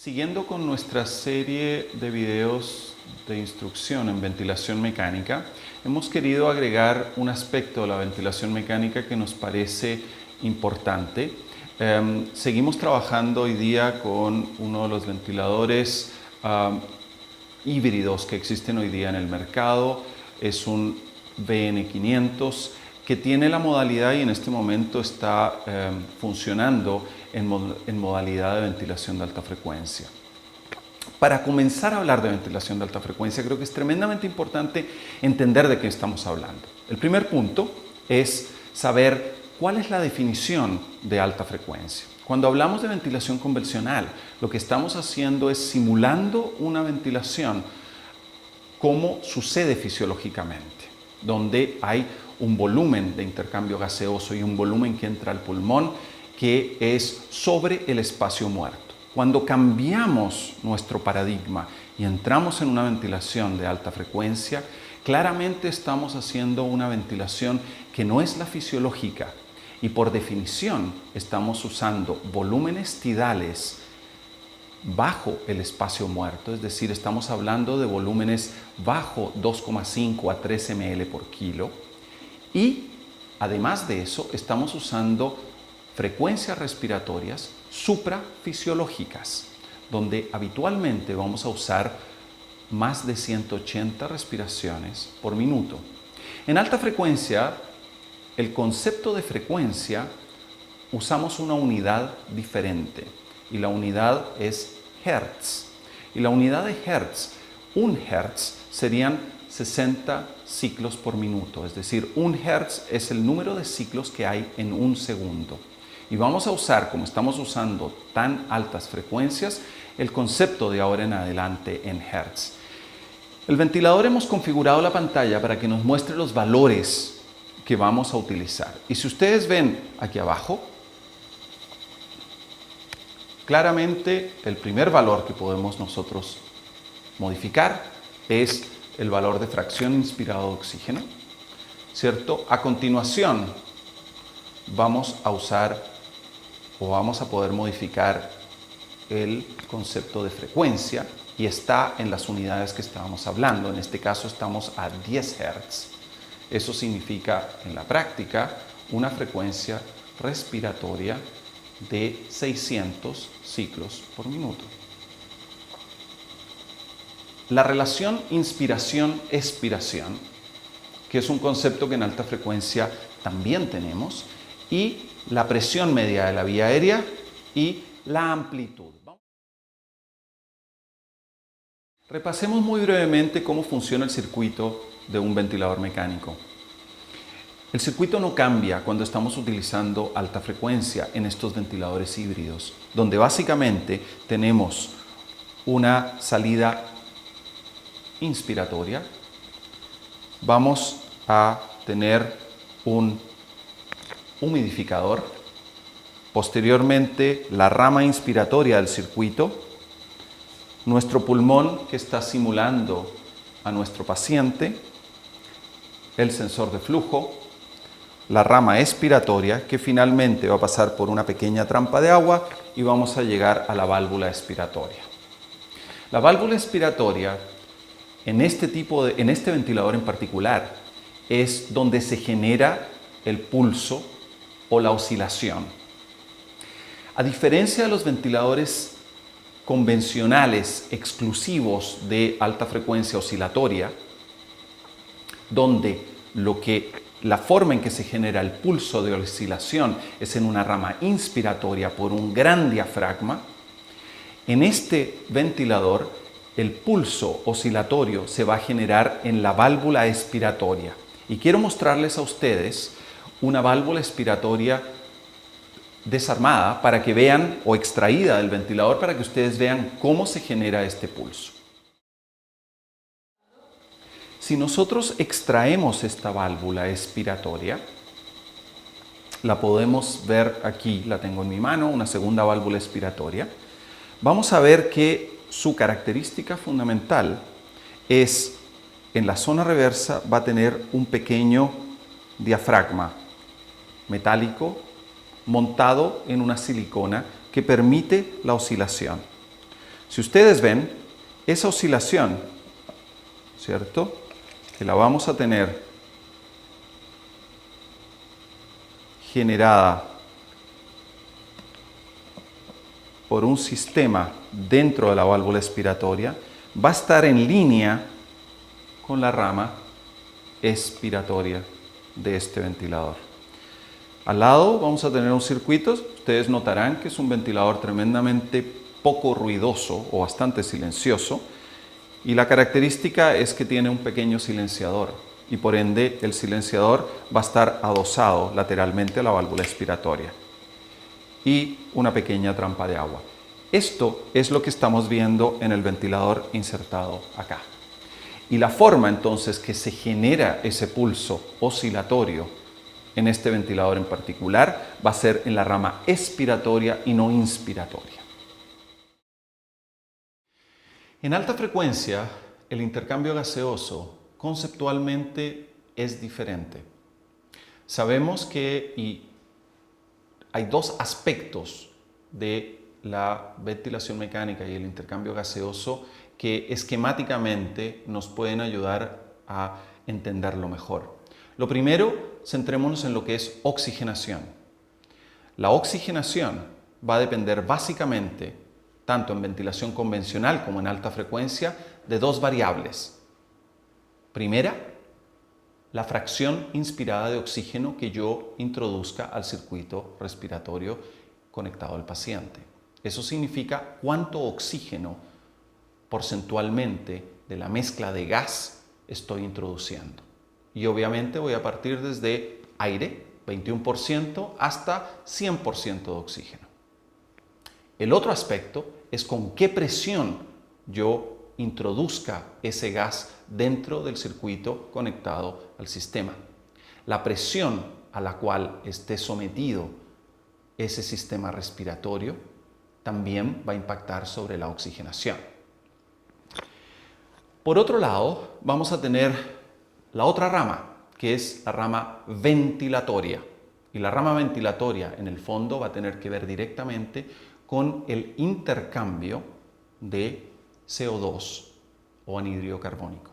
Siguiendo con nuestra serie de videos de instrucción en ventilación mecánica, hemos querido agregar un aspecto de la ventilación mecánica que nos parece importante. Seguimos trabajando hoy día con uno de los ventiladores híbridos que existen hoy día en el mercado. Es un VN500 que tiene la modalidad y en este momento está funcionando en modalidad de ventilación de alta frecuencia. Para comenzar a hablar de ventilación de alta frecuencia, creo que es tremendamente importante entender de qué estamos hablando. El primer punto es saber cuál es la definición de alta frecuencia. Cuando hablamos de ventilación convencional, lo que estamos haciendo es simulando una ventilación como sucede fisiológicamente, donde hay un volumen de intercambio gaseoso y un volumen que entra al pulmón que es sobre el espacio muerto. Cuando cambiamos nuestro paradigma y entramos en una ventilación de alta frecuencia, claramente estamos haciendo una ventilación que no es la fisiológica y por definición estamos usando volúmenes tidales bajo el espacio muerto, es decir, estamos hablando de volúmenes bajo 2,5 a 3 ml por kilo y además de eso estamos usando frecuencias respiratorias suprafisiológicas, donde habitualmente vamos a usar más de 180 respiraciones por minuto. En alta frecuencia, el concepto de frecuencia usamos una unidad diferente y la unidad es Hertz. Y la unidad de Hertz, un Hertz serían 60 ciclos por minuto, es decir, un Hertz es el número de ciclos que hay en un segundo. Y vamos a usar, como estamos usando tan altas frecuencias, el concepto de ahora en adelante en Hertz. El ventilador hemos configurado la pantalla para que nos muestre los valores que vamos a utilizar. Y si ustedes ven aquí abajo, claramente el primer valor que podemos nosotros modificar es el valor de fracción inspirado de oxígeno, ¿cierto? A continuación vamos a usar o vamos a poder modificar el concepto de frecuencia y está en las unidades que estábamos hablando. En este caso estamos a 10 Hz. Eso significa en la práctica una frecuencia respiratoria de 600 ciclos por minuto. La relación inspiración-expiración, que es un concepto que en alta frecuencia también tenemos, y la presión media de la vía aérea y la amplitud. Repasemos muy brevemente cómo funciona el circuito de un ventilador mecánico. El circuito no cambia cuando estamos utilizando alta frecuencia en estos ventiladores híbridos, donde básicamente tenemos una salida inspiratoria, vamos a tener un humidificador, posteriormente la rama inspiratoria del circuito, nuestro pulmón que está simulando a nuestro paciente, el sensor de flujo, la rama expiratoria que finalmente va a pasar por una pequeña trampa de agua y vamos a llegar a la válvula expiratoria. La válvula expiratoria en este ventilador en particular es donde se genera el pulso o la oscilación. A diferencia de los ventiladores convencionales exclusivos de alta frecuencia oscilatoria, donde la forma en que se genera el pulso de oscilación es en una rama inspiratoria por un gran diafragma, en este ventilador el pulso oscilatorio se va a generar en la válvula expiratoria. Y quiero mostrarles a ustedes una válvula expiratoria desarmada para que vean, o extraída del ventilador, para que ustedes vean cómo se genera este pulso. Si nosotros extraemos esta válvula expiratoria, la podemos ver aquí, la tengo en mi mano, una segunda válvula expiratoria. Vamos a ver que su característica fundamental es, en la zona reversa va a tener un pequeño diafragma metálico montado en una silicona que permite la oscilación. Si ustedes ven, esa oscilación, ¿cierto?, que la vamos a tener generada por un sistema dentro de la válvula expiratoria, va a estar en línea con la rama expiratoria de este ventilador. Al lado vamos a tener un circuito. Ustedes notarán que es un ventilador tremendamente poco ruidoso o bastante silencioso, y la característica es que tiene un pequeño silenciador y por ende el silenciador va a estar adosado lateralmente a la válvula expiratoria y una pequeña trampa de agua. Esto es lo que estamos viendo en el ventilador insertado acá. Y la forma entonces que se genera ese pulso oscilatorio en este ventilador en particular va a ser en la rama expiratoria y no inspiratoria. En alta frecuencia, el intercambio gaseoso conceptualmente es diferente. Sabemos que hay dos aspectos de la ventilación mecánica y el intercambio gaseoso que esquemáticamente nos pueden ayudar a entenderlo mejor. Lo primero, centrémonos en lo que es oxigenación. La oxigenación va a depender básicamente, tanto en ventilación convencional como en alta frecuencia, de dos variables. Primera, la fracción inspirada de oxígeno que yo introduzca al circuito respiratorio conectado al paciente. Eso significa cuánto oxígeno porcentualmente de la mezcla de gas estoy introduciendo. Y obviamente voy a partir desde aire, 21%, hasta 100% de oxígeno. El otro aspecto es con qué presión yo introduzca ese gas dentro del circuito conectado al sistema. La presión a la cual esté sometido ese sistema respiratorio también va a impactar sobre la oxigenación. Por otro lado, vamos a tener la otra rama, que es la rama ventilatoria. Y la rama ventilatoria, en el fondo, va a tener que ver directamente con el intercambio de CO2 o anhídrido carbónico.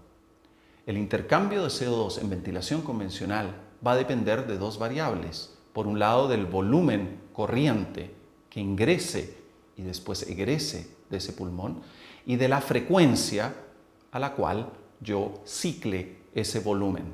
El intercambio de CO2 en ventilación convencional va a depender de dos variables. Por un lado, del volumen corriente que ingrese y después egrese de ese pulmón, y de la frecuencia a la cual yo cicle ese volumen.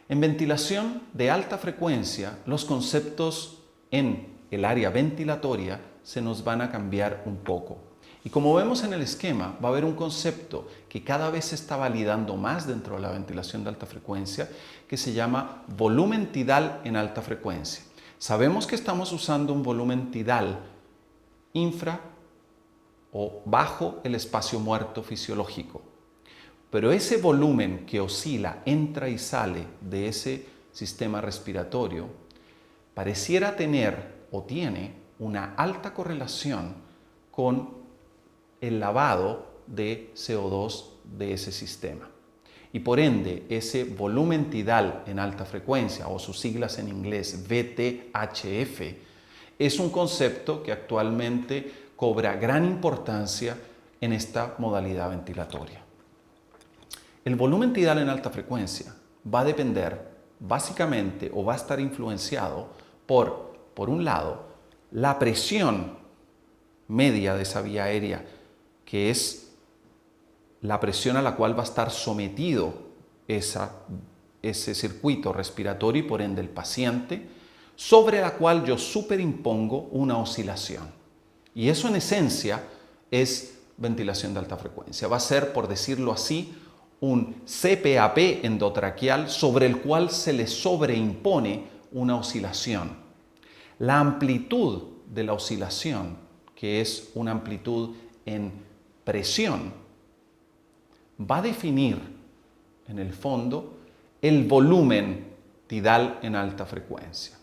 En ventilación de alta frecuencia, los conceptos en el área ventilatoria se nos van a cambiar un poco. Y como vemos en el esquema, va a haber un concepto que cada vez se está validando más dentro de la ventilación de alta frecuencia, que se llama volumen tidal en alta frecuencia. Sabemos que estamos usando un volumen tidal infra o bajo el espacio muerto fisiológico. Pero ese volumen que oscila, entra y sale de ese sistema respiratorio, pareciera tener o tiene una alta correlación con el lavado de CO2 de ese sistema. Y por ende, ese volumen tidal en alta frecuencia, o sus siglas en inglés VTHF, es un concepto que actualmente cobra gran importancia en esta modalidad ventilatoria. El volumen tidal en alta frecuencia va a depender básicamente o va a estar influenciado por un lado, la presión media de esa vía aérea, que es la presión a la cual va a estar sometido ese circuito respiratorio y por ende el paciente, sobre la cual yo superimpongo una oscilación. Y eso en esencia es ventilación de alta frecuencia. Va a ser, por decirlo así, un CPAP endotraqueal sobre el cual se le sobreimpone una oscilación. La amplitud de la oscilación, que es una amplitud en presión, va a definir en el fondo el volumen tidal en alta frecuencia,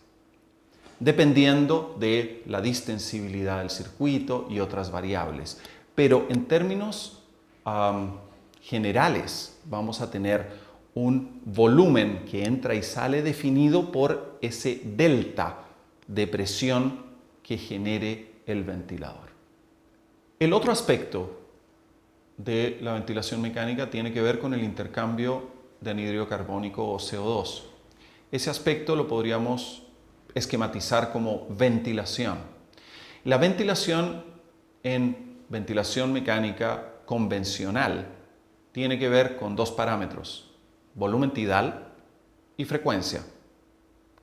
dependiendo de la distensibilidad del circuito y otras variables. Pero en términos generales vamos a tener un volumen que entra y sale definido por ese delta de presión que genere el ventilador. El otro aspecto de la ventilación mecánica tiene que ver con el intercambio de anhídrido carbónico o CO2. Ese aspecto lo podríamos esquematizar como ventilación. La ventilación en ventilación mecánica convencional tiene que ver con dos parámetros: volumen tidal y frecuencia,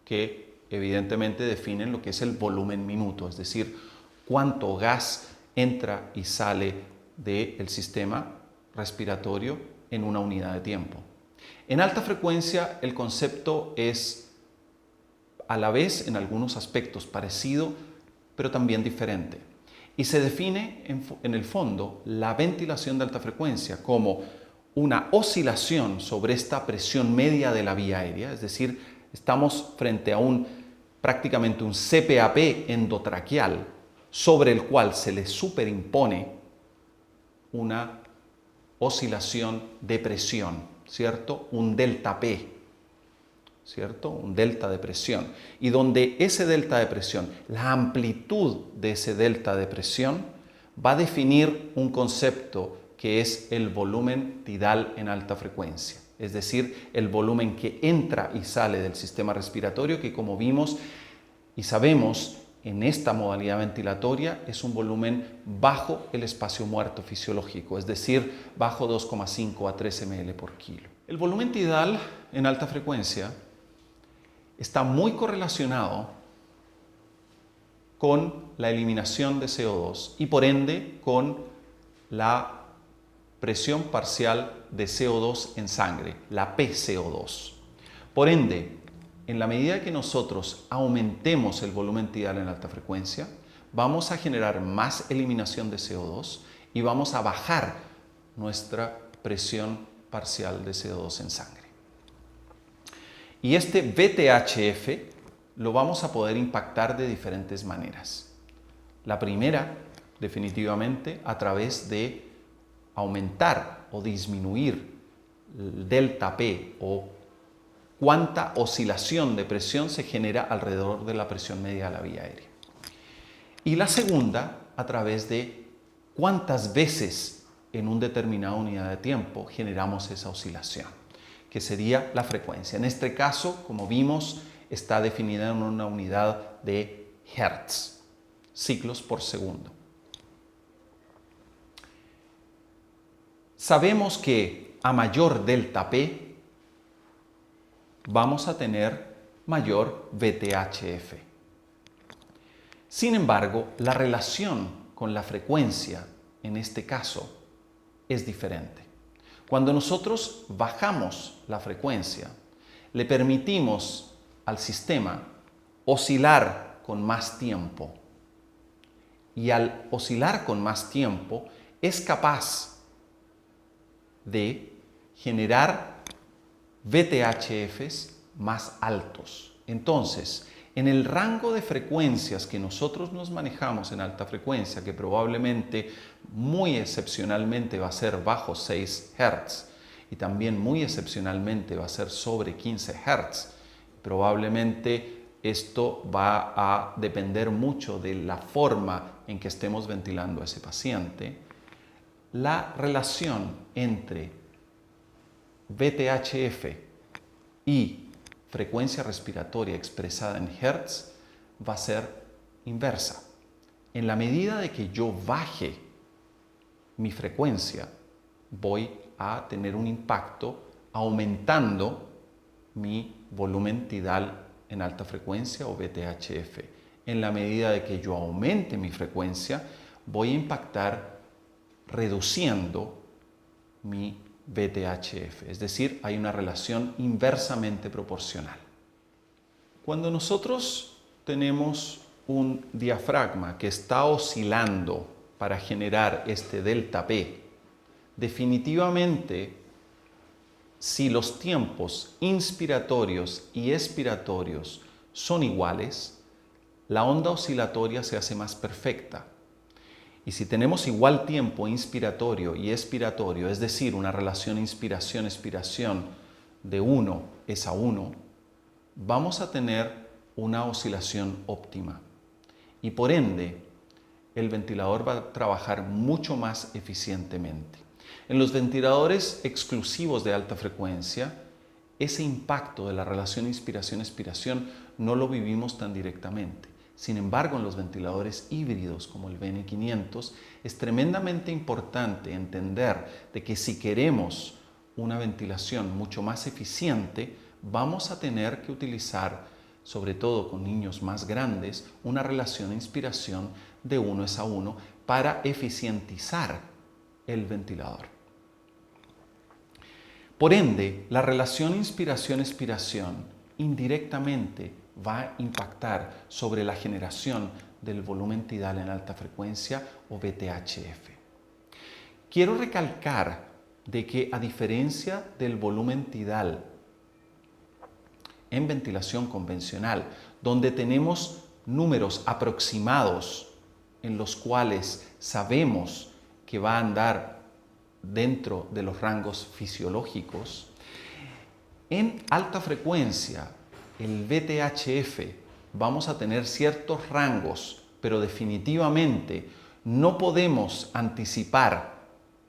que evidentemente definen lo que es el volumen minuto, es decir, cuánto gas entra y sale del sistema respiratorio en una unidad de tiempo. En alta frecuencia el concepto es a la vez en algunos aspectos parecido, pero también diferente. Y se define en el fondo la ventilación de alta frecuencia como una oscilación sobre esta presión media de la vía aérea, es decir, estamos frente a prácticamente un CPAP endotraqueal sobre el cual se le superimpone una oscilación de presión, ¿cierto? Un delta P, ¿cierto? Un delta de presión. Y donde ese delta de presión, la amplitud de ese delta de presión, va a definir un concepto que es el volumen tidal en alta frecuencia. Es decir, el volumen que entra y sale del sistema respiratorio, que como vimos y sabemos en esta modalidad ventilatoria es un volumen bajo el espacio muerto fisiológico, es decir, bajo 2,5 a 3 ml por kilo. El volumen tidal en alta frecuencia está muy correlacionado con la eliminación de CO2 y por ende con la presión parcial de CO2 en sangre, la PCO2. Por ende, en la medida que nosotros aumentemos el volumen tidal en alta frecuencia, vamos a generar más eliminación de CO2 y vamos a bajar nuestra presión parcial de CO2 en sangre. Y este VTHF lo vamos a poder impactar de diferentes maneras. La primera, definitivamente, a través de aumentar o disminuir el delta P o cuánta oscilación de presión se genera alrededor de la presión media de la vía aérea. Y la segunda, a través de cuántas veces en una determinada unidad de tiempo generamos esa oscilación, que sería la frecuencia. En este caso, como vimos, está definida en una unidad de Hertz, ciclos por segundo. Sabemos que a mayor delta P vamos a tener mayor VTHF. Sin embargo, la relación con la frecuencia en este caso es diferente. Cuando nosotros bajamos la frecuencia, le permitimos al sistema oscilar con más tiempo. Y al oscilar con más tiempo, es capaz de generar VTHFs más altos. Entonces, en el rango de frecuencias que nosotros nos manejamos en alta frecuencia, que probablemente muy excepcionalmente va a ser bajo 6 Hz y también muy excepcionalmente va a ser sobre 15 Hz, probablemente esto va a depender mucho de la forma en que estemos ventilando a ese paciente. La relación entre VTHF y frecuencia respiratoria expresada en Hertz va a ser inversa. En la medida de que yo baje mi frecuencia, voy a tener un impacto aumentando mi volumen tidal en alta frecuencia o VTHF. En la medida de que yo aumente mi frecuencia, voy a impactar reduciendo mi VTHF, es decir, hay una relación inversamente proporcional. Cuando nosotros tenemos un diafragma que está oscilando para generar este delta P, definitivamente, si los tiempos inspiratorios y expiratorios son iguales, la onda oscilatoria se hace más perfecta. Y si tenemos igual tiempo inspiratorio y expiratorio, es decir, una relación inspiración-expiración de 1:1, vamos a tener una oscilación óptima. Y por ende, el ventilador va a trabajar mucho más eficientemente. En los ventiladores exclusivos de alta frecuencia, ese impacto de la relación inspiración-expiración no lo vivimos tan directamente. Sin embargo, en los ventiladores híbridos como el VN500 es tremendamente importante entender de que si queremos una ventilación mucho más eficiente, vamos a tener que utilizar, sobre todo con niños más grandes, una relación de inspiración de 1:1 para eficientizar el ventilador. Por ende, la relación inspiración-expiración indirectamente va a impactar sobre la generación del volumen tidal en alta frecuencia o VTHF. Quiero recalcar de que a diferencia del volumen tidal en ventilación convencional, donde tenemos números aproximados en los cuales sabemos que va a andar dentro de los rangos fisiológicos, en alta frecuencia, el VTHF, vamos a tener ciertos rangos, pero definitivamente no podemos anticipar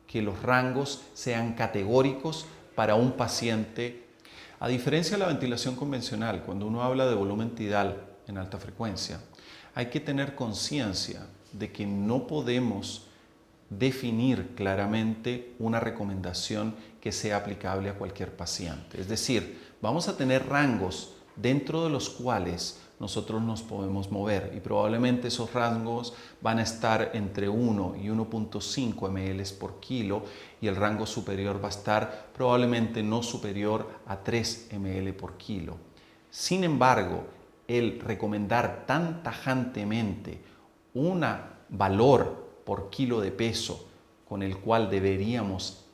que los rangos sean categóricos para un paciente. A diferencia de la ventilación convencional, cuando uno habla de volumen tidal en alta frecuencia, hay que tener conciencia de que no podemos definir claramente una recomendación que sea aplicable a cualquier paciente. Es decir, vamos a tener rangos dentro de los cuales nosotros nos podemos mover y probablemente esos rangos van a estar entre 1 y 1.5 ml por kilo y el rango superior va a estar probablemente no superior a 3 ml por kilo. Sin embargo, el recomendar tan tajantemente un valor por kilo de peso con el cual deberíamos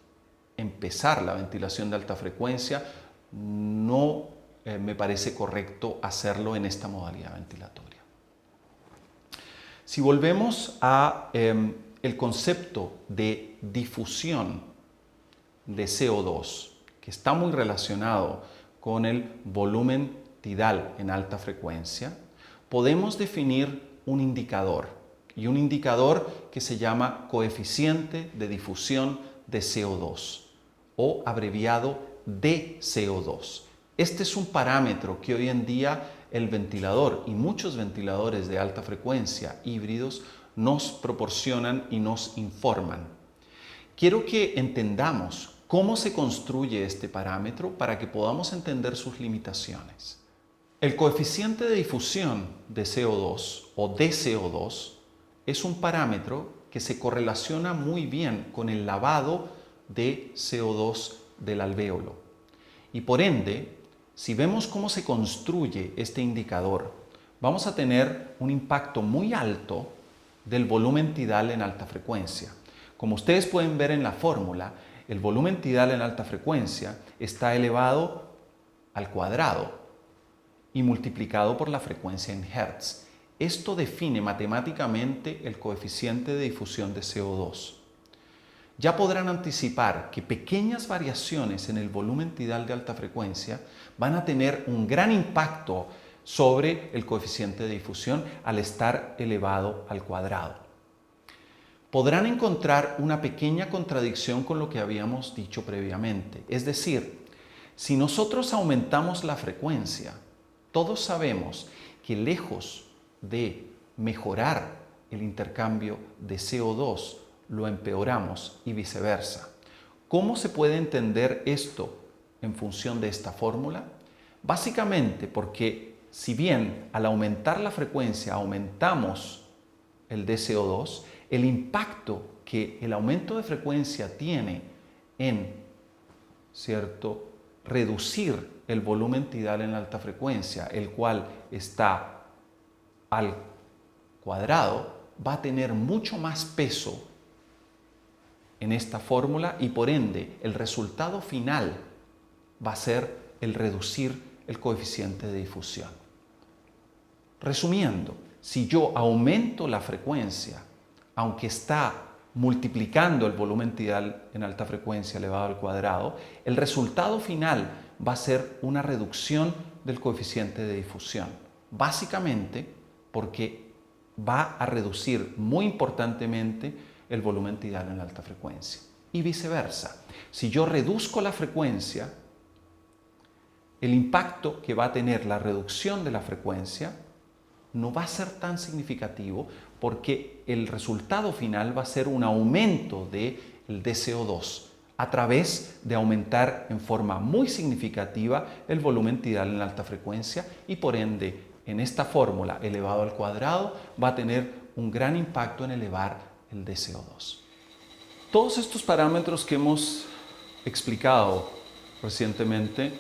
empezar la ventilación de alta frecuencia, no me parece correcto hacerlo en esta modalidad ventilatoria. Si volvemos a el concepto de difusión de CO2, que está muy relacionado con el volumen tidal en alta frecuencia, podemos definir un indicador, y un indicador que se llama coeficiente de difusión de CO2 o abreviado DCO2. Este es un parámetro que hoy en día el ventilador y muchos ventiladores de alta frecuencia híbridos nos proporcionan y nos informan. Quiero que entendamos cómo se construye este parámetro para que podamos entender sus limitaciones. El coeficiente de difusión de CO2 o DCO2 es un parámetro que se correlaciona muy bien con el lavado de CO2 del alvéolo. Y por ende, si vemos cómo se construye este indicador, vamos a tener un impacto muy alto del volumen tidal en alta frecuencia. Como ustedes pueden ver en la fórmula, el volumen tidal en alta frecuencia está elevado al cuadrado y multiplicado por la frecuencia en Hertz. Esto define matemáticamente el coeficiente de difusión de CO2. Ya podrán anticipar que pequeñas variaciones en el volumen tidal de alta frecuencia van a tener un gran impacto sobre el coeficiente de difusión al estar elevado al cuadrado. Podrán encontrar una pequeña contradicción con lo que habíamos dicho previamente. Es decir, si nosotros aumentamos la frecuencia, todos sabemos que lejos de mejorar el intercambio de CO2, lo empeoramos y viceversa. ¿Cómo se puede entender esto en función de esta fórmula? Básicamente porque si bien al aumentar la frecuencia aumentamos el DCO2, el impacto que el aumento de frecuencia tiene en reducir el volumen tidal en alta frecuencia, el cual está al cuadrado, va a tener mucho más peso en esta fórmula y por ende el resultado final va a ser el reducir el coeficiente de difusión. Resumiendo, si yo aumento la frecuencia, aunque está multiplicando el volumen tidal en alta frecuencia elevado al cuadrado, el resultado final va a ser una reducción del coeficiente de difusión. Básicamente porque va a reducir muy importantemente el volumen tidal en la alta frecuencia. Y viceversa. Si yo reduzco la frecuencia, el impacto que va a tener la reducción de la frecuencia no va a ser tan significativo porque el resultado final va a ser un aumento del DCO2 a través de aumentar en forma muy significativa el volumen tidal en la alta frecuencia y por ende en esta fórmula elevado al cuadrado va a tener un gran impacto en elevar el DCO2. Todos estos parámetros que hemos explicado recientemente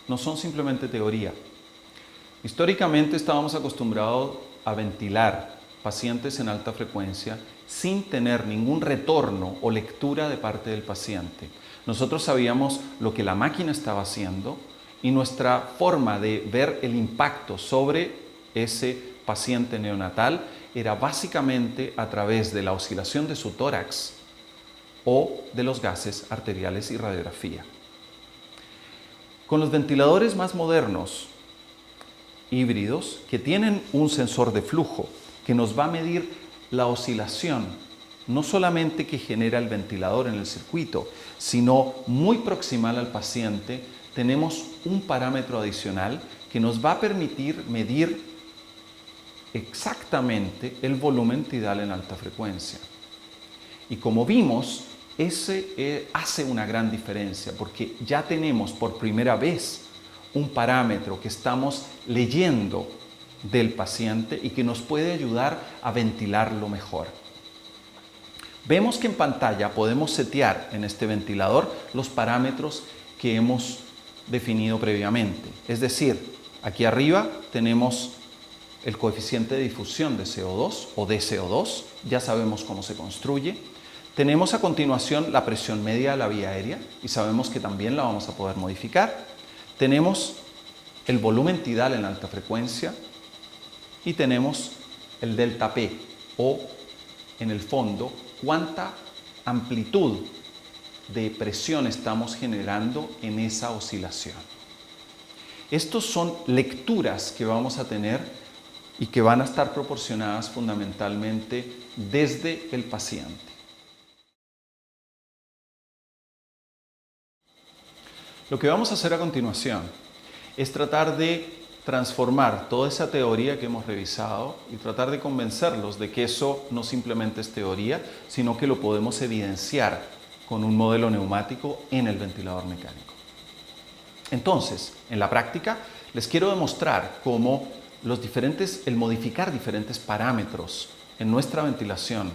no son simplemente teoría. Históricamente estábamos acostumbrados a ventilar pacientes en alta frecuencia sin tener ningún retorno o lectura de parte del paciente. Nosotros sabíamos lo que la máquina estaba haciendo y nuestra forma de ver el impacto sobre ese paciente neonatal era básicamente a través de la oscilación de su tórax o de los gases arteriales y radiografía. Con los ventiladores más modernos, híbridos, que tienen un sensor de flujo que nos va a medir la oscilación, no solamente que genera el ventilador en el circuito, sino muy proximal al paciente, tenemos un parámetro adicional que nos va a permitir medir exactamente el volumen tidal en alta frecuencia. Y como vimos, ese hace una gran diferencia porque ya tenemos por primera vez un parámetro que estamos leyendo del paciente y que nos puede ayudar a ventilarlo mejor. Vemos que en pantalla podemos setear en este ventilador los parámetros que hemos definido previamente. Es decir, aquí arriba tenemos el coeficiente de difusión de CO2 o DCO2, ya sabemos cómo se construye. Tenemos a continuación la presión media de la vía aérea y sabemos que también la vamos a poder modificar. Tenemos el volumen tidal en alta frecuencia y tenemos el delta P o en el fondo cuánta amplitud de presión estamos generando en esa oscilación. Estos son lecturas que vamos a tener y que van a estar proporcionadas fundamentalmente desde el paciente. Lo que vamos a hacer a continuación es tratar de transformar toda esa teoría que hemos revisado y tratar de convencerlos de que eso no simplemente es teoría, sino que lo podemos evidenciar con un modelo neumático en el ventilador mecánico. Entonces, en la práctica, les quiero demostrar cómo el modificar diferentes parámetros en nuestra ventilación,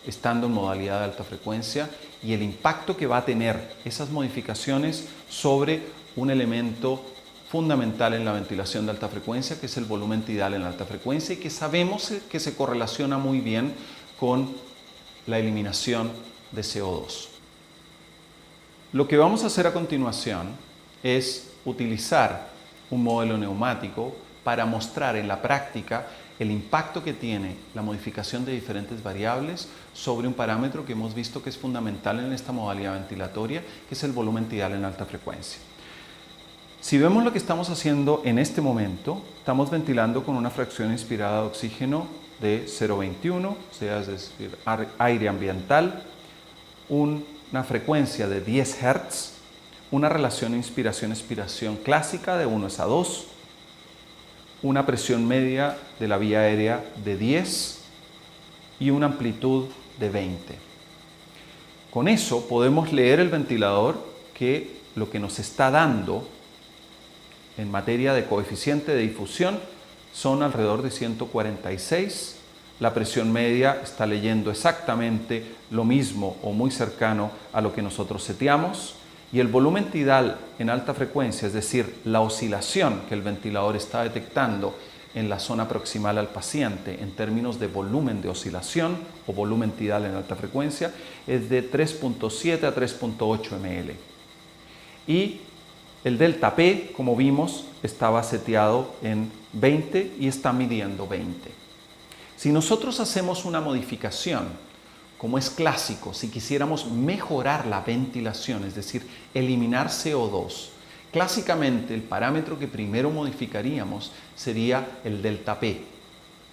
estando en modalidad de alta frecuencia, y el impacto que va a tener esas modificaciones sobre un elemento fundamental en la ventilación de alta frecuencia, que es el volumen tidal en alta frecuencia y que sabemos que se correlaciona muy bien con la eliminación de CO2. Lo que vamos a hacer a continuación es utilizar un modelo neumático para mostrar en la práctica el impacto que tiene la modificación de diferentes variables sobre un parámetro que hemos visto que es fundamental en esta modalidad ventilatoria, que es el volumen tidal en alta frecuencia. Si vemos lo que estamos haciendo en este momento, estamos ventilando con una fracción inspirada de oxígeno de 0,21, o sea, es decir, aire ambiental, una frecuencia de 10 Hz, una relación inspiración-expiración clásica de 1:2, una presión media de la vía aérea de 10 y una amplitud de 20. Con eso podemos leer el ventilador que lo que nos está dando en materia de coeficiente de difusión son alrededor de 146. La presión media está leyendo exactamente lo mismo o muy cercano a lo que nosotros seteamos. Y el volumen tidal en alta frecuencia, es decir, la oscilación que el ventilador está detectando en la zona proximal al paciente en términos de volumen de oscilación o volumen tidal en alta frecuencia, es de 3.7 a 3.8 ml. Y el delta P, como vimos, estaba seteado en 20 y está midiendo 20. Si nosotros hacemos una modificación, como es clásico, si quisiéramos mejorar la ventilación, es decir, eliminar CO2, clásicamente el parámetro que primero modificaríamos sería el delta P,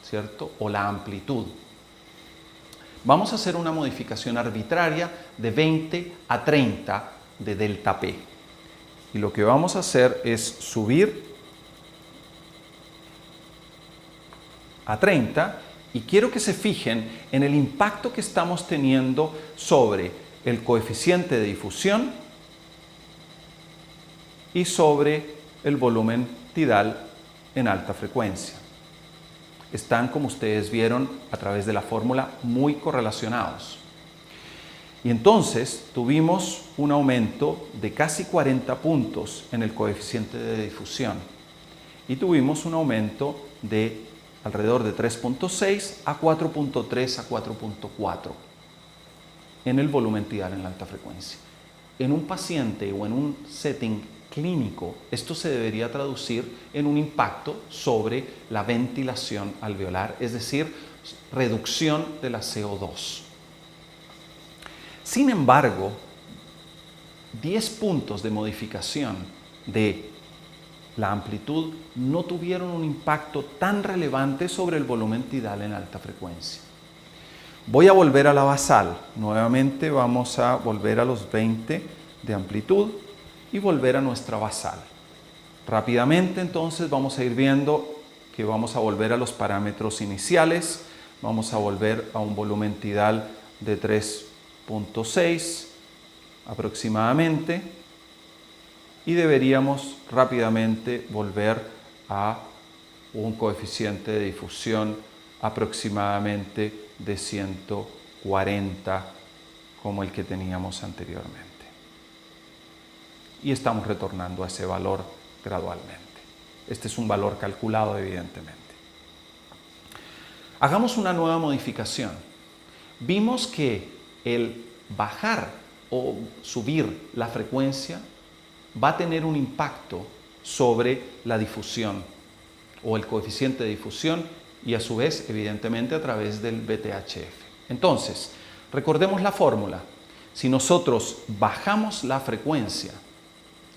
¿cierto? O la amplitud. Vamos a hacer una modificación arbitraria de 20 a 30 de delta P. Y lo que vamos a hacer es subir a 30 y quiero que se fijen en el impacto que estamos teniendo sobre el coeficiente de difusión y sobre el volumen tidal en alta frecuencia. Están, como ustedes vieron a través de la fórmula, muy correlacionados. Y entonces tuvimos un aumento de casi 40 puntos en el coeficiente de difusión y tuvimos un aumento de alrededor de 3.6 a 4.3 a 4.4 en el volumen tidal en la alta frecuencia. En un paciente o en un setting clínico, esto se debería traducir en un impacto sobre la ventilación alveolar, es decir, reducción de la CO2. Sin embargo, 10 puntos de modificación de la amplitud no tuvieron un impacto tan relevante sobre el volumen tidal en alta frecuencia. Voy a volver a la basal. Nuevamente vamos a volver a los 20 de amplitud y volver a nuestra basal. Rápidamente entonces vamos a ir viendo que vamos a volver a los parámetros iniciales. Vamos a volver a un volumen tidal de 3.6 aproximadamente y deberíamos rápidamente volver a un coeficiente de difusión aproximadamente de 140 como el que teníamos anteriormente. Y estamos retornando a ese valor gradualmente. Este es un valor calculado, evidentemente. Hagamos una nueva modificación. Vimos que el bajar o subir la frecuencia va a tener un impacto sobre la difusión o el coeficiente de difusión y a su vez, evidentemente, a través del VTHF. Entonces, recordemos la fórmula. Si nosotros bajamos la frecuencia,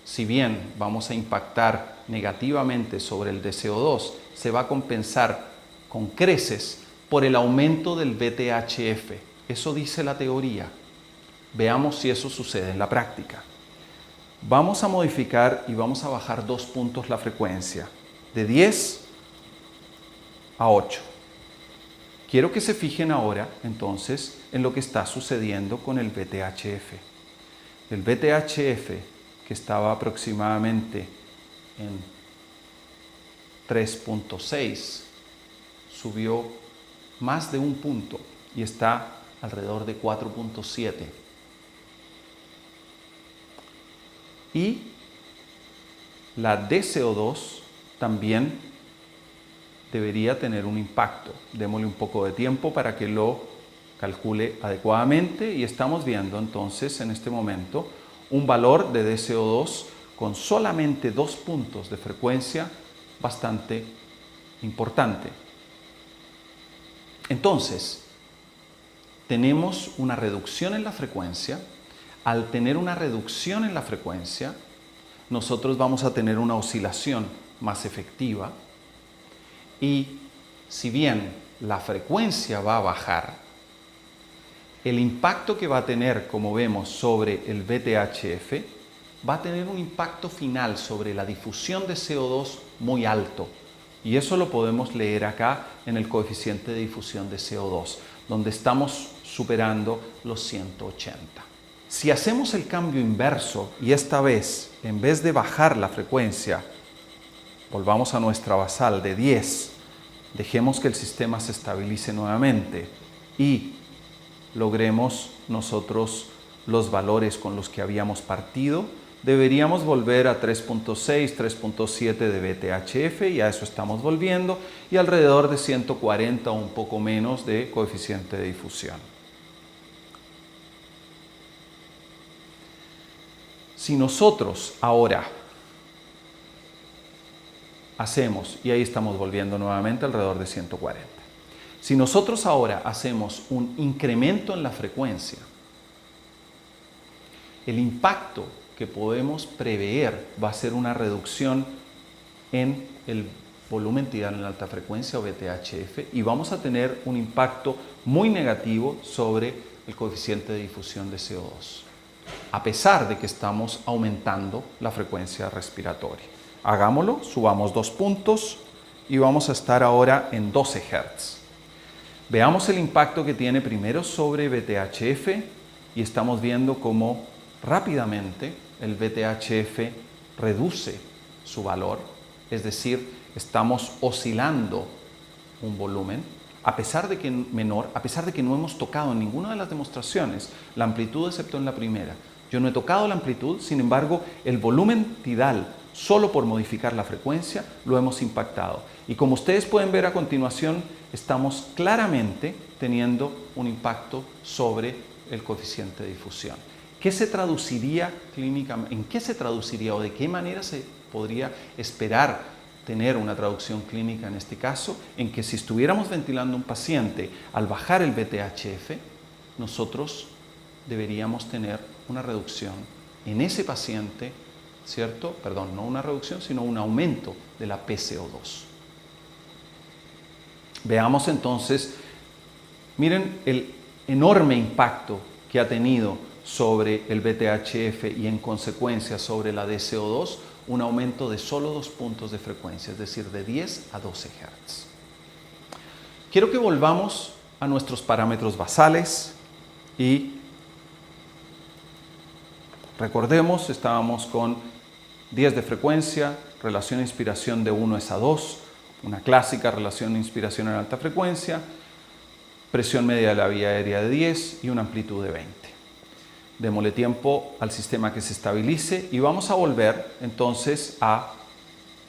si bien vamos a impactar negativamente sobre el DCO2, se va a compensar con creces por el aumento del VTHF. Eso dice la teoría. Veamos si eso sucede en la práctica. Vamos a modificar y vamos a bajar 2 puntos la frecuencia, de 10 a 8. Quiero que se fijen ahora, entonces, en lo que está sucediendo con el VTHF. El VTHF, que estaba aproximadamente en 3.6, subió más de un punto y está alrededor de 4.7. Y la DCO2 también debería tener un impacto. Démosle un poco de tiempo para que lo calcule adecuadamente y estamos viendo entonces en este momento un valor de DCO2 con solamente 2 puntos de frecuencia bastante importante. Entonces, tenemos una reducción en la frecuencia. Al tener una reducción en la frecuencia, nosotros vamos a tener una oscilación más efectiva y si bien la frecuencia va a bajar, el impacto que va a tener, como vemos, sobre el VTHF va a tener un impacto final sobre la difusión de CO2 muy alto. Y eso lo podemos leer acá en el coeficiente de difusión de CO2, donde estamos superando los 180. Si hacemos el cambio inverso y esta vez, en vez de bajar la frecuencia, volvamos a nuestra basal de 10, dejemos que el sistema se estabilice nuevamente y logremos nosotros los valores con los que habíamos partido, deberíamos volver a 3.6, 3.7 de VTHF y a eso estamos volviendo y alrededor de 140 o un poco menos de coeficiente de difusión. Si nosotros ahora hacemos, y ahí estamos volviendo nuevamente alrededor de 140, si nosotros ahora hacemos un incremento en la frecuencia, el impacto que podemos prever va a ser una reducción en el volumen tidal en alta frecuencia o VTHF, y vamos a tener un impacto muy negativo sobre el coeficiente de difusión de CO2, a pesar de que estamos aumentando la frecuencia respiratoria. Hagámoslo, subamos 2 puntos y vamos a estar ahora en 12 Hz. Veamos el impacto que tiene primero sobre VTHF y estamos viendo cómo rápidamente el VTHF reduce su valor, es decir, estamos oscilando un volumen, a pesar de que menor, a pesar de que no hemos tocado en ninguna de las demostraciones la amplitud excepto en la primera. Yo no he tocado la amplitud, sin embargo, el volumen tidal, solo por modificar la frecuencia, lo hemos impactado. Y como ustedes pueden ver a continuación, estamos claramente teniendo un impacto sobre el coeficiente de difusión. ¿Qué se traduciría clínicamente? ¿En qué se traduciría o de qué manera se podría esperar tener una traducción clínica en este caso? En que si estuviéramos ventilando un paciente al bajar el VTHF, nosotros deberíamos tener una reducción en ese paciente, ¿cierto? Perdón, no una reducción, sino un aumento de la PCO2. Veamos entonces, miren el enorme impacto que ha tenido sobre el VTHF y en consecuencia sobre la DCO2, un aumento de solo 2 puntos de frecuencia, es decir, de 10 a 12 Hz. Quiero que volvamos a nuestros parámetros basales y recordemos, estábamos con 10 de frecuencia, relación de inspiración de 1:2, una clásica relación de inspiración en alta frecuencia, presión media de la vía aérea de 10 y una amplitud de 20. Démosle tiempo al sistema que se estabilice y vamos a volver entonces a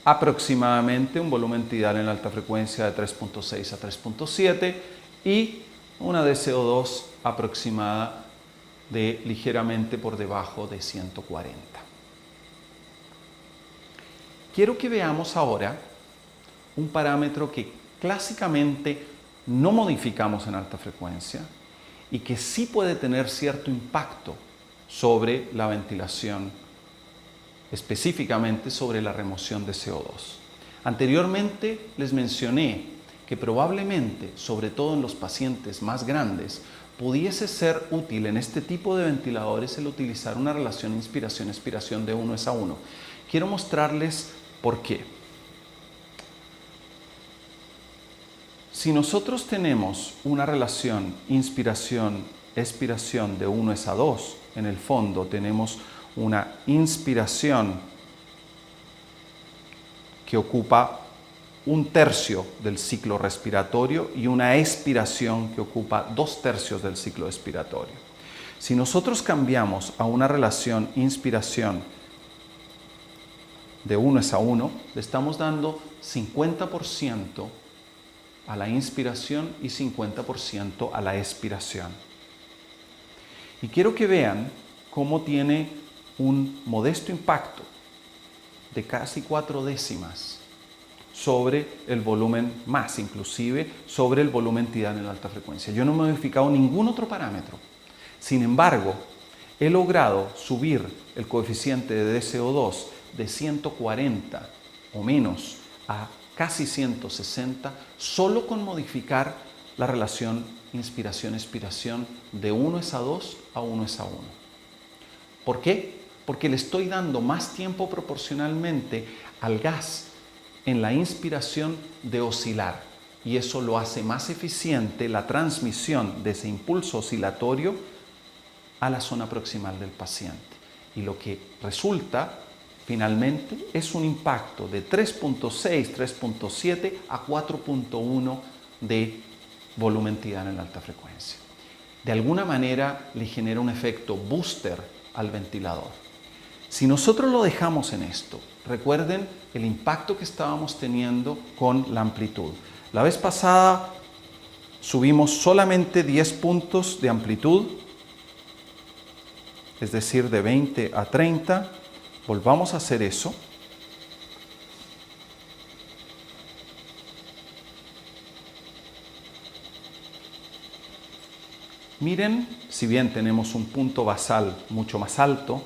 aproximadamente un volumen tidal en alta frecuencia de 3.6 a 3.7 y una DCO2 aproximada de ligeramente por debajo de 140. Quiero que veamos ahora un parámetro que clásicamente no modificamos en alta frecuencia y que sí puede tener cierto impacto sobre la ventilación, específicamente sobre la remoción de CO2. Anteriormente les mencioné que probablemente, sobre todo en los pacientes más grandes, pudiese ser útil en este tipo de ventiladores el utilizar una relación inspiración-expiración de 1:1. Quiero mostrarles por qué. Si nosotros tenemos una relación inspiración-expiración de 1:2, en el fondo tenemos una inspiración que ocupa 1/3 del ciclo respiratorio y una expiración que ocupa 2/3 del ciclo expiratorio. Si nosotros cambiamos a una relación inspiración de 1:1, le estamos dando 50% a la inspiración y 50% a la expiración. Y quiero que vean cómo tiene un modesto impacto de casi 4 décimas sobre el volumen, más inclusive, sobre el volumen tidal en alta frecuencia. Yo no he modificado ningún otro parámetro. Sin embargo, he logrado subir el coeficiente de DCO2 de 140 o menos a casi 160 solo con modificar la relación inspiración-expiración de 1:2 a 1:1. ¿Por qué? Porque le estoy dando más tiempo proporcionalmente al gas en la inspiración de oscilar y eso lo hace más eficiente la transmisión de ese impulso oscilatorio a la zona proximal del paciente. Y lo que resulta finalmente es un impacto de 3.6, 3.7 a 4.1 de volumen tidal en alta frecuencia. De alguna manera le genera un efecto booster al ventilador. Si nosotros lo dejamos en esto, recuerden el impacto que estábamos teniendo con la amplitud. La vez pasada subimos solamente 10 puntos de amplitud, es decir, de 20 a 30. Volvamos a hacer eso. Miren, si bien tenemos un punto basal mucho más alto,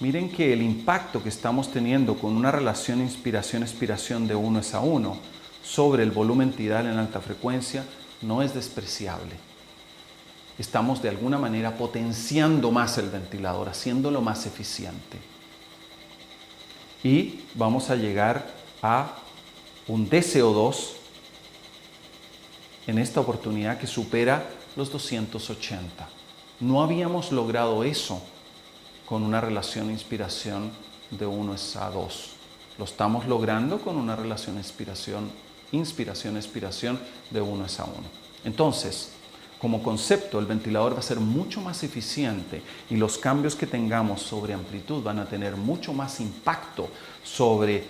miren que el impacto que estamos teniendo con una relación inspiración-expiración de 1:1 sobre el volumen tidal en alta frecuencia no es despreciable. Estamos de alguna manera potenciando más el ventilador, haciéndolo más eficiente. Y vamos a llegar a un DCO2 en esta oportunidad que supera los 280. No habíamos logrado eso con una relación inspiración de 1:2. Lo estamos logrando con una relación inspiración-expiración de 1:1. Entonces, como concepto, el ventilador va a ser mucho más eficiente y los cambios que tengamos sobre amplitud van a tener mucho más impacto sobre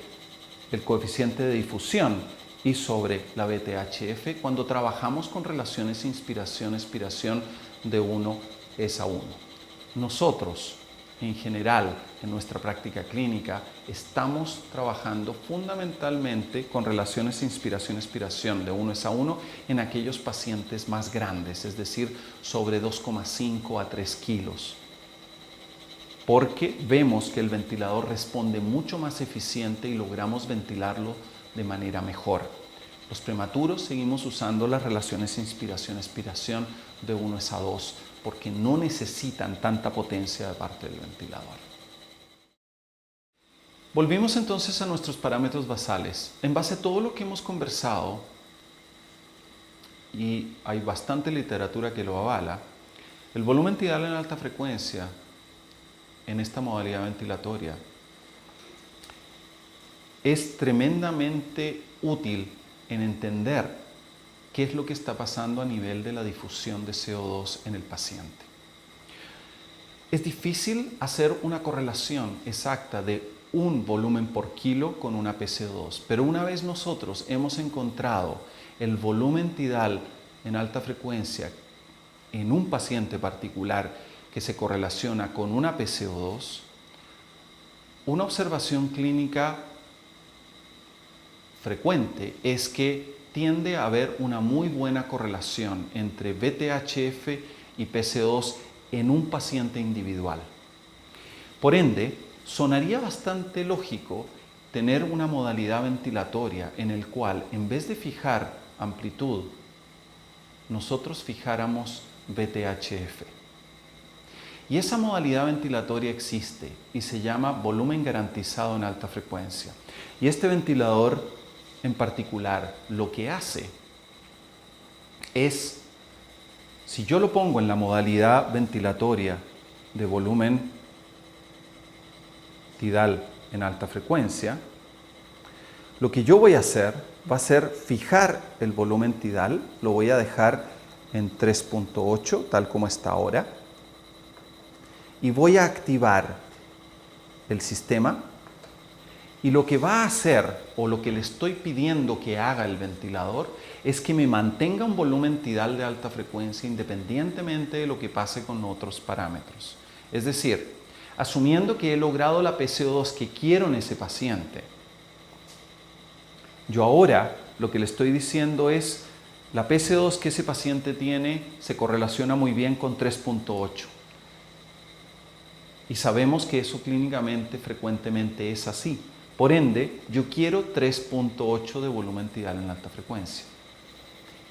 el coeficiente de difusión y sobre la BTHF cuando trabajamos con relaciones inspiración-expiración de 1:1. Nosotros, en general, en nuestra práctica clínica, estamos trabajando fundamentalmente con relaciones inspiración-expiración de 1:1 en aquellos pacientes más grandes, es decir, sobre 2,5 a 3 kilos. Porque vemos que el ventilador responde mucho más eficiente y logramos ventilarlo de manera mejor. Los prematuros seguimos usando las relaciones inspiración-expiración de 1:2 porque no necesitan tanta potencia de parte del ventilador. Volvimos entonces a nuestros parámetros basales. En base a todo lo que hemos conversado, y hay bastante literatura que lo avala, el volumen tidal en alta frecuencia en esta modalidad ventilatoria es tremendamente útil en entender qué es lo que está pasando a nivel de la difusión de CO2 en el paciente. Es difícil hacer una correlación exacta de un volumen por kilo con una PCO2, pero una vez nosotros hemos encontrado el volumen tidal en alta frecuencia en un paciente particular que se correlaciona con una PCO2, una observación clínica frecuente es que tiende a haber una muy buena correlación entre BTHF y PCO2 en un paciente individual. Por ende, sonaría bastante lógico tener una modalidad ventilatoria en el cual, en vez de fijar amplitud, nosotros fijáramos BTHF. Y esa modalidad ventilatoria existe y se llama volumen garantizado en alta frecuencia. Y este ventilador en particular lo que hace es, si yo lo pongo en la modalidad ventilatoria de volumen tidal en alta frecuencia, lo que yo voy a hacer va a ser fijar el volumen tidal, lo voy a dejar en 3.8 tal como está ahora, y voy a activar el sistema. Y lo que va a hacer, o lo que le estoy pidiendo que haga el ventilador, es que me mantenga un volumen tidal de alta frecuencia independientemente de lo que pase con otros parámetros. Es decir, asumiendo que he logrado la PCO2 que quiero en ese paciente, yo ahora lo que le estoy diciendo es, la PCO2 que ese paciente tiene se correlaciona muy bien con 3.8. Y sabemos que eso clínicamente frecuentemente es así. Por ende, yo quiero 3.8 de volumen tidal en alta frecuencia.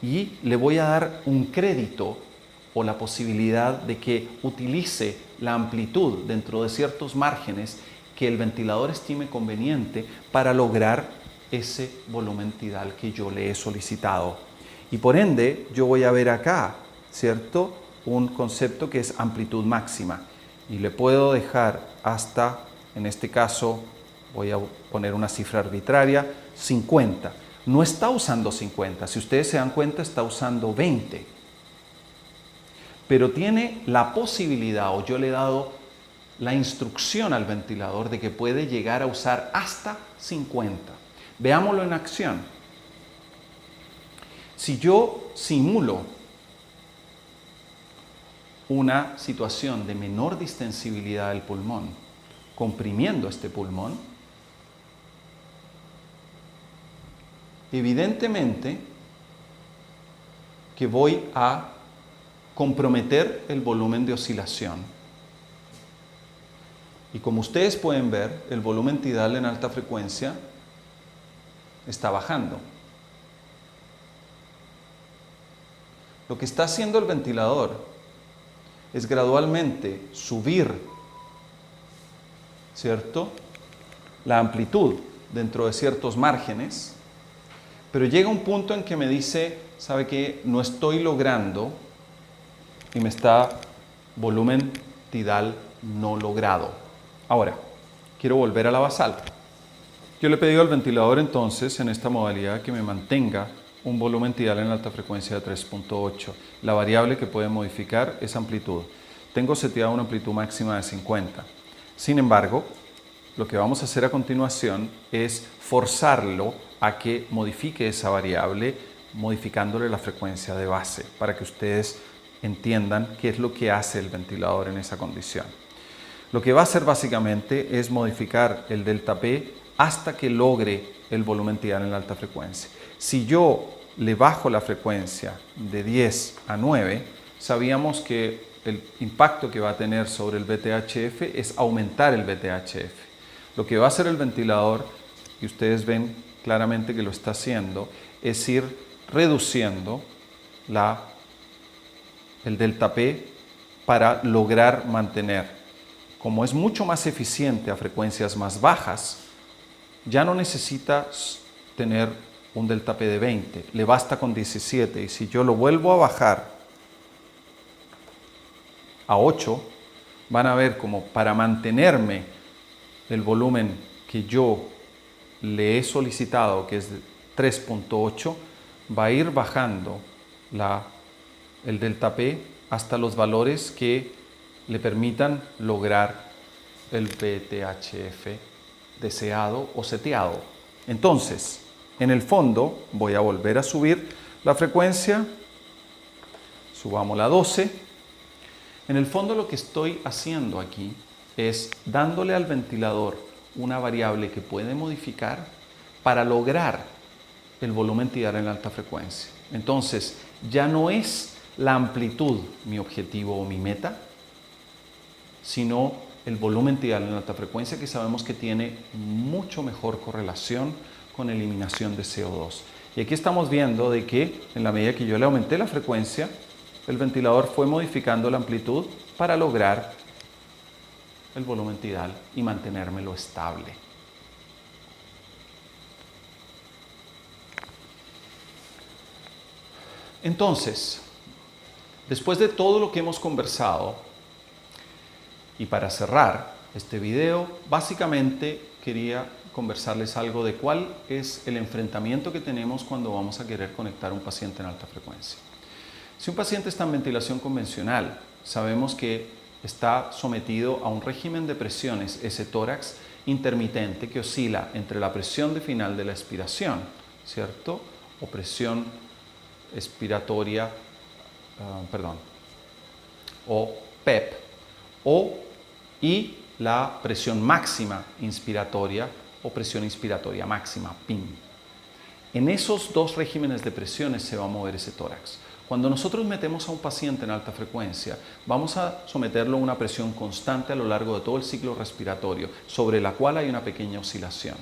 Y le voy a dar un crédito o la posibilidad de que utilice la amplitud dentro de ciertos márgenes que el ventilador estime conveniente para lograr ese volumen tidal que yo le he solicitado. Y por ende, yo voy a ver acá, ¿cierto? Un concepto que es amplitud máxima. Y le puedo dejar hasta, en este caso, voy a poner una cifra arbitraria, 50. No está usando 50, si ustedes se dan cuenta está usando 20. Pero tiene la posibilidad, o yo le he dado la instrucción al ventilador de que puede llegar a usar hasta 50. Veámoslo en acción. Si yo simulo una situación de menor distensibilidad del pulmón, comprimiendo este pulmón, evidentemente que voy a comprometer el volumen de oscilación. Y como ustedes pueden ver, el volumen tidal en alta frecuencia está bajando. Lo que está haciendo el ventilador es gradualmente subir, ¿cierto?, la amplitud dentro de ciertos márgenes, pero llega un punto en que me dice, ¿sabe qué? No estoy logrando, y me está volumen tidal no logrado. Ahora, quiero volver a la basal. Yo le he pedido al ventilador entonces, en esta modalidad, que me mantenga un volumen tidal en alta frecuencia de 3.8. La variable que puede modificar es amplitud. Tengo seteada una amplitud máxima de 50. Sin embargo, lo que vamos a hacer a continuación es forzarlo a que modifique esa variable, modificándole la frecuencia de base, para que ustedes entiendan qué es lo que hace el ventilador en esa condición. Lo que va a hacer básicamente es modificar el delta P hasta que logre el volumen tidal en la alta frecuencia. Si yo le bajo la frecuencia de 10 a 9, sabíamos que el impacto que va a tener sobre el VTHF es aumentar el VTHF. Lo que va a hacer el ventilador, y ustedes ven claramente que lo está haciendo, es ir reduciendo el delta P para lograr mantener. Como es mucho más eficiente a frecuencias más bajas, ya no necesita tener un delta P de 20, le basta con 17, y si yo lo vuelvo a bajar a 8, van a ver como para mantenerme el volumen que yo le he solicitado, que es de 3.8, va a ir bajando el delta P hasta los valores que le permitan lograr el VTHF deseado o seteado. Entonces, en el fondo, voy a volver a subir la frecuencia, subámosla a 12. En el fondo lo que estoy haciendo aquí es dándole al ventilador una variable que puede modificar para lograr el volumen tidal en alta frecuencia. Entonces, ya no es la amplitud mi objetivo o mi meta, sino el volumen tidal en alta frecuencia, que sabemos que tiene mucho mejor correlación con eliminación de CO2. Y aquí estamos viendo de que en la medida que yo le aumenté la frecuencia, el ventilador fue modificando la amplitud para lograr el volumen tidal y mantenérmelo estable. Entonces, después de todo lo que hemos conversado, y para cerrar este video, básicamente quería conversarles algo de cuál es el enfrentamiento que tenemos cuando vamos a querer conectar a un paciente en alta frecuencia. Si un paciente está en ventilación convencional, sabemos que está sometido a un régimen de presiones S-tórax intermitente que oscila entre la presión de final de la expiración, ¿cierto? O presión expiratoria, o PEP, y la presión máxima inspiratoria o presión inspiratoria máxima, PIM. En esos dos regímenes de presiones se va a mover ese tórax. Cuando nosotros metemos a un paciente en alta frecuencia, vamos a someterlo a una presión constante a lo largo de todo el ciclo respiratorio, sobre la cual hay una pequeña oscilación.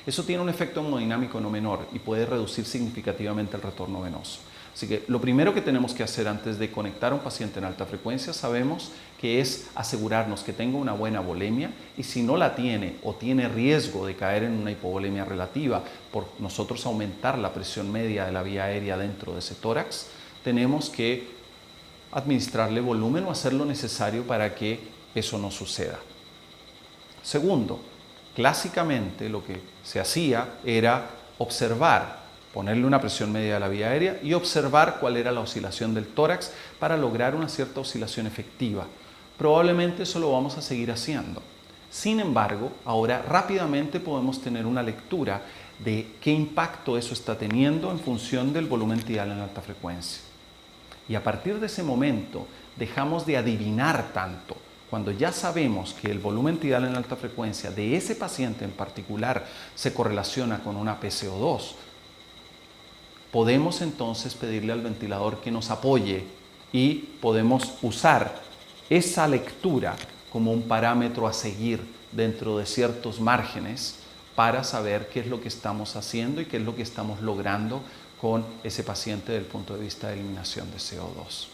Eso tiene un efecto hemodinámico no menor y puede reducir significativamente el retorno venoso. Así que lo primero que tenemos que hacer antes de conectar a un paciente en alta frecuencia, sabemos que es asegurarnos que tenga una buena volemia, y si no la tiene o tiene riesgo de caer en una hipovolemia relativa por nosotros aumentar la presión media de la vía aérea dentro de ese tórax, tenemos que administrarle volumen o hacer lo necesario para que eso no suceda. Segundo, clásicamente lo que se hacía era observar, ponerle una presión media de la vía aérea y observar cuál era la oscilación del tórax para lograr una cierta oscilación efectiva. Probablemente eso lo vamos a seguir haciendo. Sin embargo, ahora rápidamente podemos tener una lectura de qué impacto eso está teniendo en función del volumen tidal en alta frecuencia. Y a partir de ese momento dejamos de adivinar tanto. Cuando ya sabemos que el volumen tidal en alta frecuencia de ese paciente en particular se correlaciona con una PCO2, podemos entonces pedirle al ventilador que nos apoye y podemos usar esa lectura como un parámetro a seguir dentro de ciertos márgenes para saber qué es lo que estamos haciendo y qué es lo que estamos logrando con ese paciente desde el punto de vista de eliminación de CO2.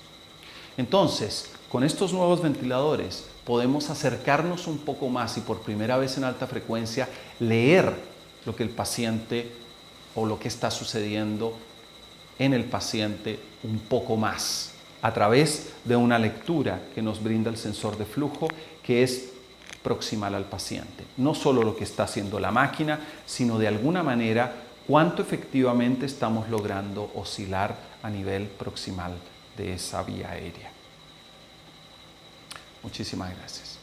Entonces, con estos nuevos ventiladores podemos acercarnos un poco más y por primera vez en alta frecuencia leer lo que el paciente o lo que está sucediendo en el paciente un poco más a través de una lectura que nos brinda el sensor de flujo que es proximal al paciente. No solo lo que está haciendo la máquina, sino de alguna manera cuánto efectivamente estamos logrando oscilar a nivel proximal de esa vía aérea. Muchísimas gracias.